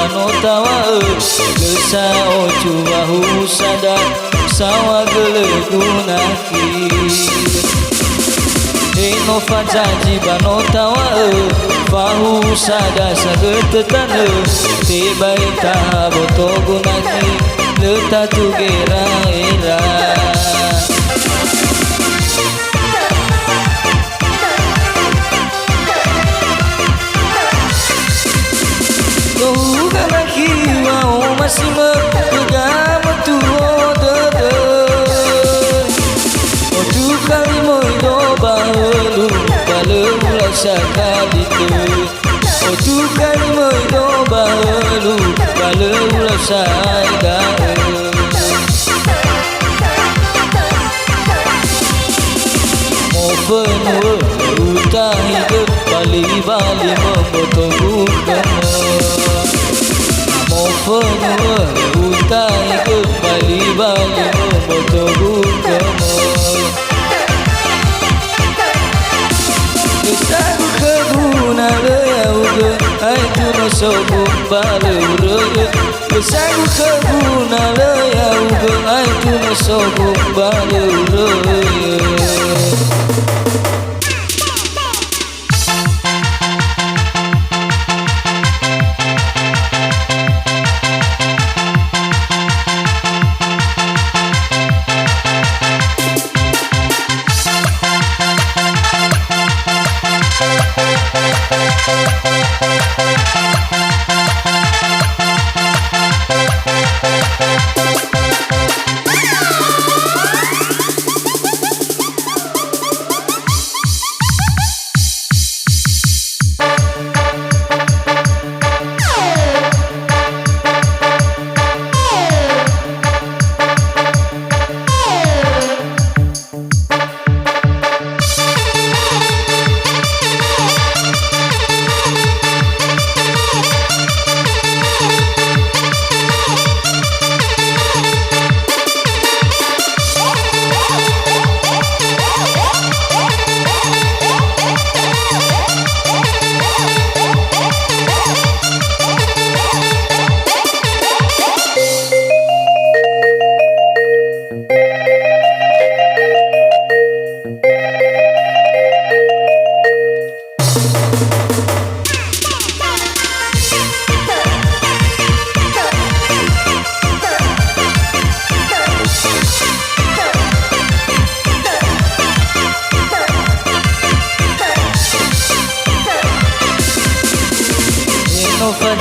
bano tawa lesa ocu bahu sada sawa gele gunaki eno fajaji bano tawa bahu sada sagetetan tebai taboto gunaki leta tugera era masih megam tuh otu kali moido balu kalau rasa kali tu otu kali moido balu kalau rasa dah mau penuh utang itu bali memotong bukan penuh utang ke bali memotong kamu kesagu keguna leyau ke itu no sobung baluraya kesagu keguna leyau ke itu no sobung baluraya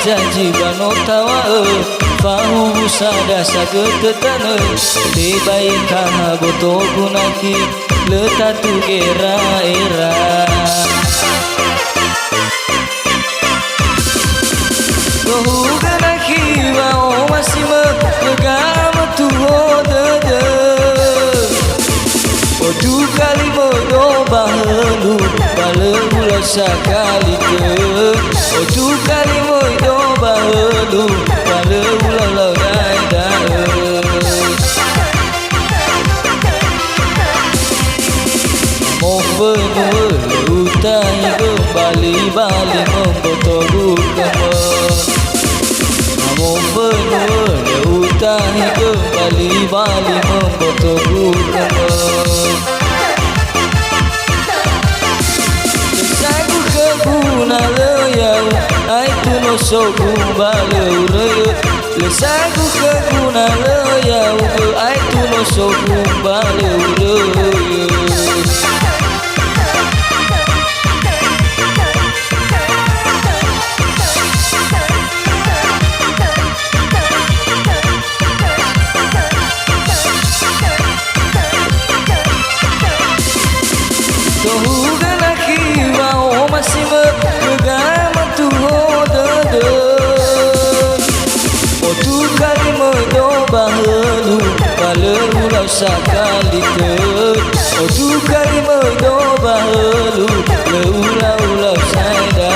janji bano tawa fahu sada sagetetan tebai kah boto gunaki leta tugera era gohu gunaki wao masih megam tuh dede otu kali bodo bahelu balu sekali ke otu kali moido balu balu lalai dah mau penuh utang kembali memotong kamu mau penuh utang kembali memotong kamu guna leyau itu no sobung baluraya lesagu keguna leyau itu no sobung baluraya masih megam tuh dede otu kali moido bahelu kalau sakali ke otu kali moido bahelu ulau saya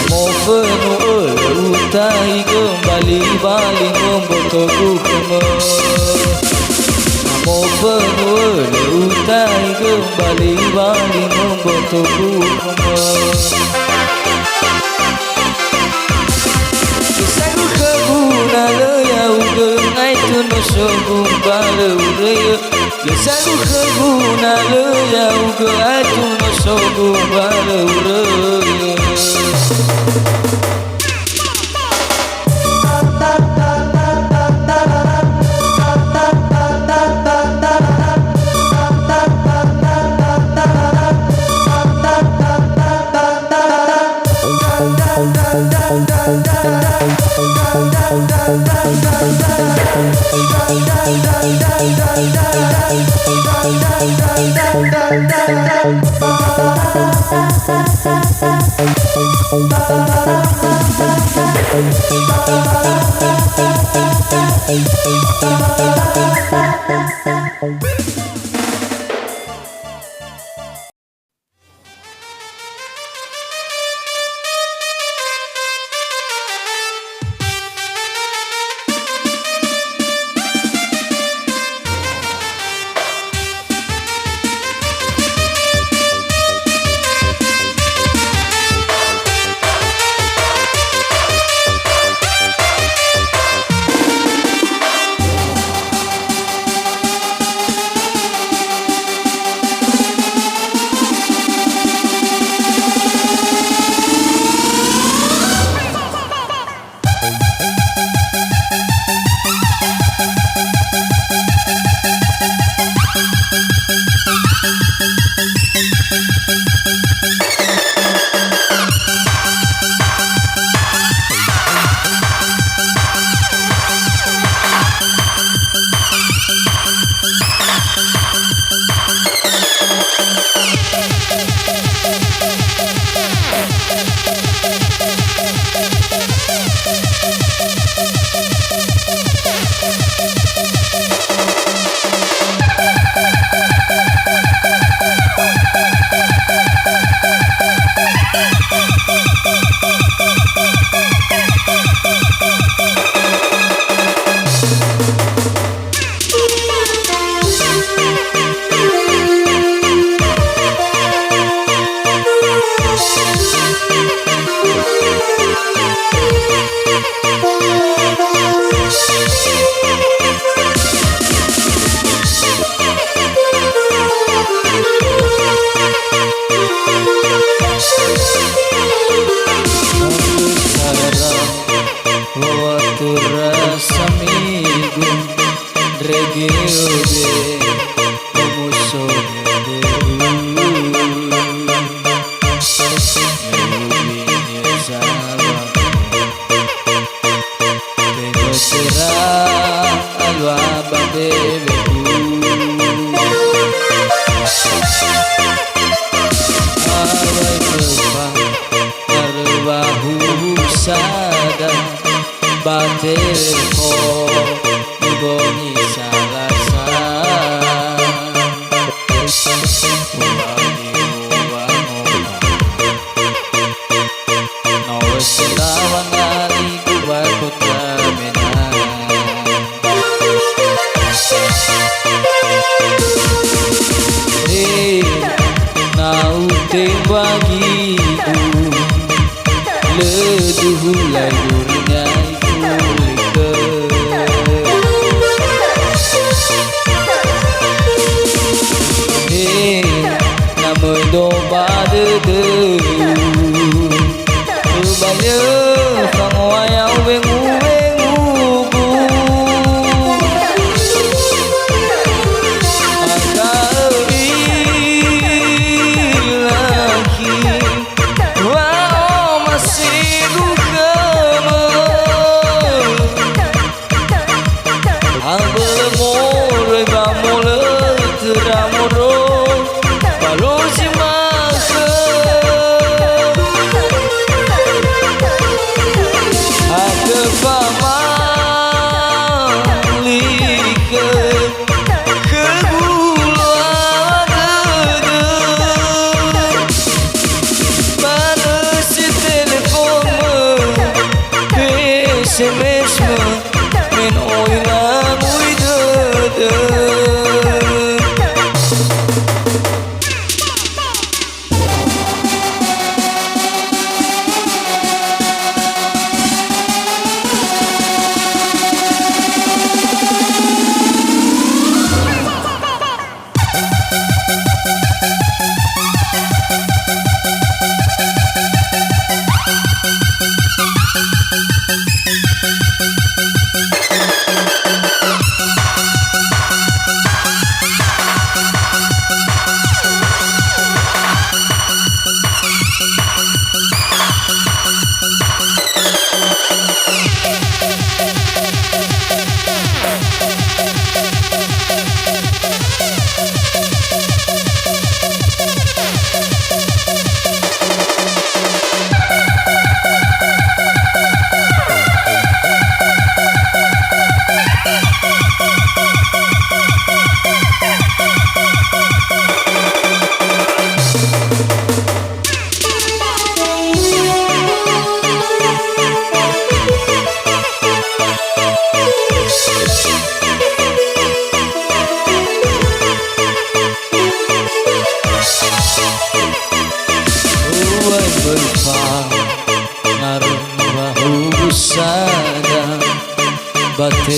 mau penuh utai kembali memotong kamu mau penuh utai kembali memotong kamu sogum baleureun Lesagu keguna leyau ke atuna sogum baleureun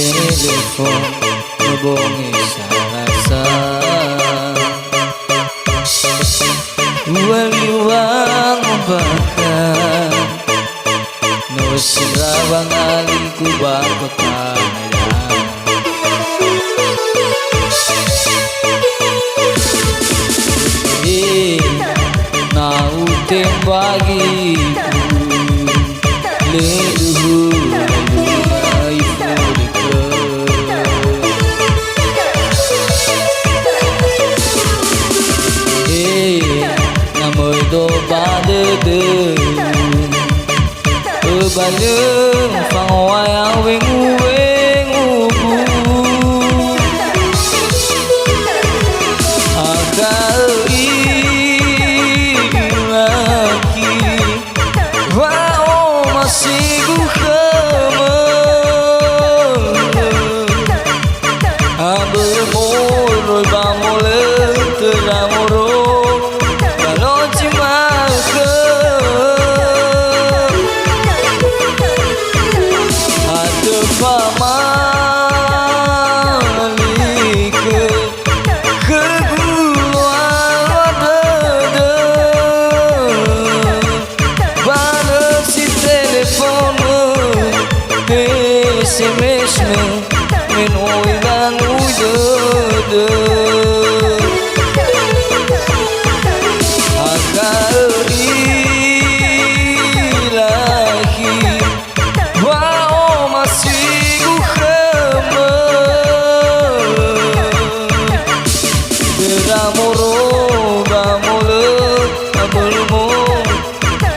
telepon ngobongi sarasa waliwang bakal Nusrawang aliku bakota nau tembagiku leluhur ai furika namoi do badede balung phang wayang wengu SMS-nya minoi dan udede agar ilahi wao masih guhama beramoro bamole abelmo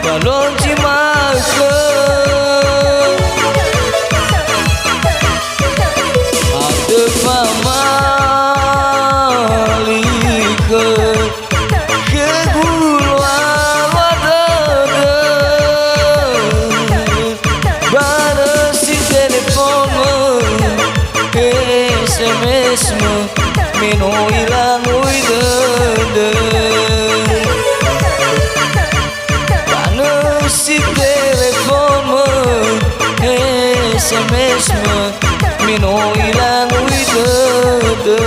balon cimaka SMS-mu mino ilang uidede panas si teleponmu SMS-mu mino ilang uidede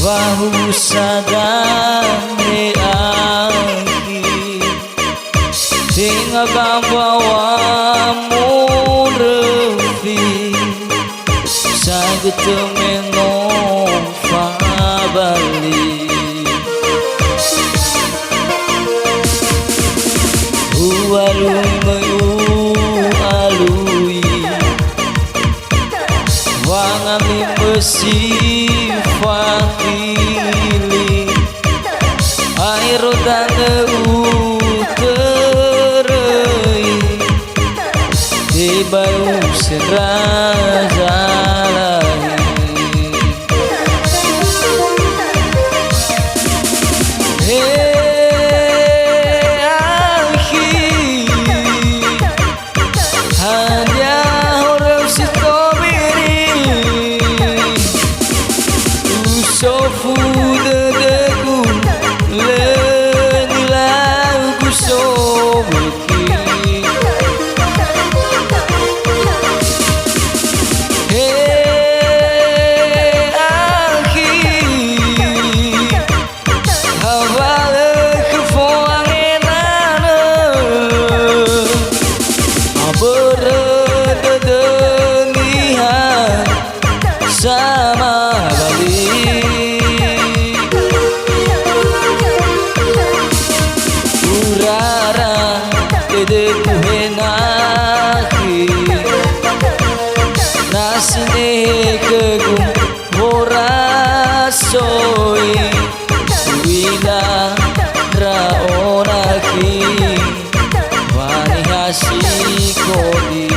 Wahu sadane aki sing bawa murefi Sagutemeno fabali Ualui mayu alui Wangami besi fakili Airo tanda uterei Tiba senraja Sofu dedeku lenilau ku sobeki Akhi Hawale kefoangenane Aberedenihan sama bali Dedeku henaki Nasine kegum morasoi Wila raonaki Wani hasikodi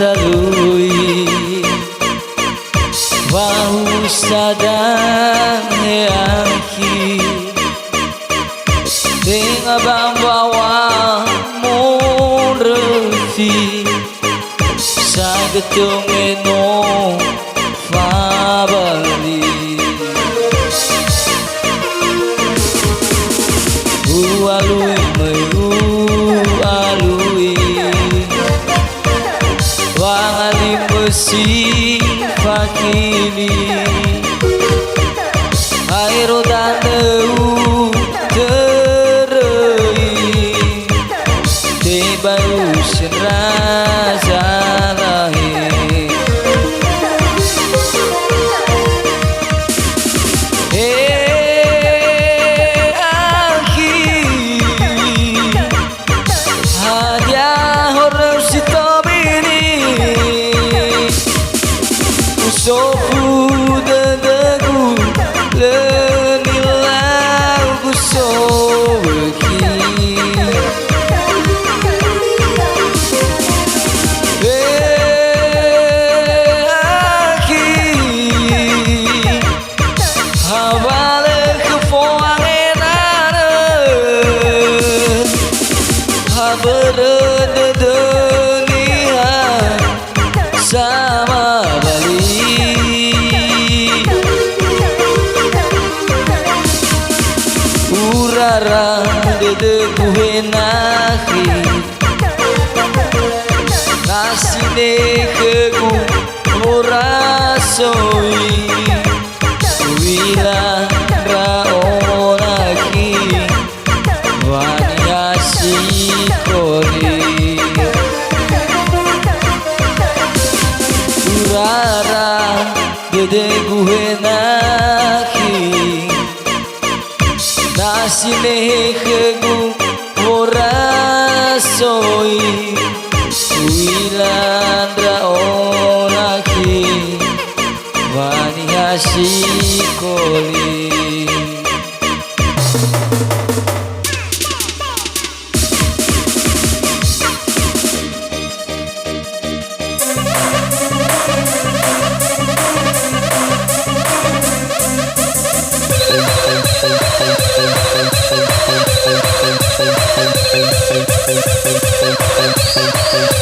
Talui Wahu sadang heaki Denga bambawa morefi Sagetemeno fabali Ualui mayu alui Wangali besi fakili Airo tandeu terei Tiba usen raja lahir Akhi Hadiah horus sitabini Sofu dedeku lenilau ku sobeki Akhi Hawale kefoangenane Haberedenihan sama bali Urara dedeku henaki Nasine kegu morasoi Wila raonaki Wani hasikori Urara gede gue nahi nasine kegu ora soi wilandra onaki wani hasikoli. Thank you.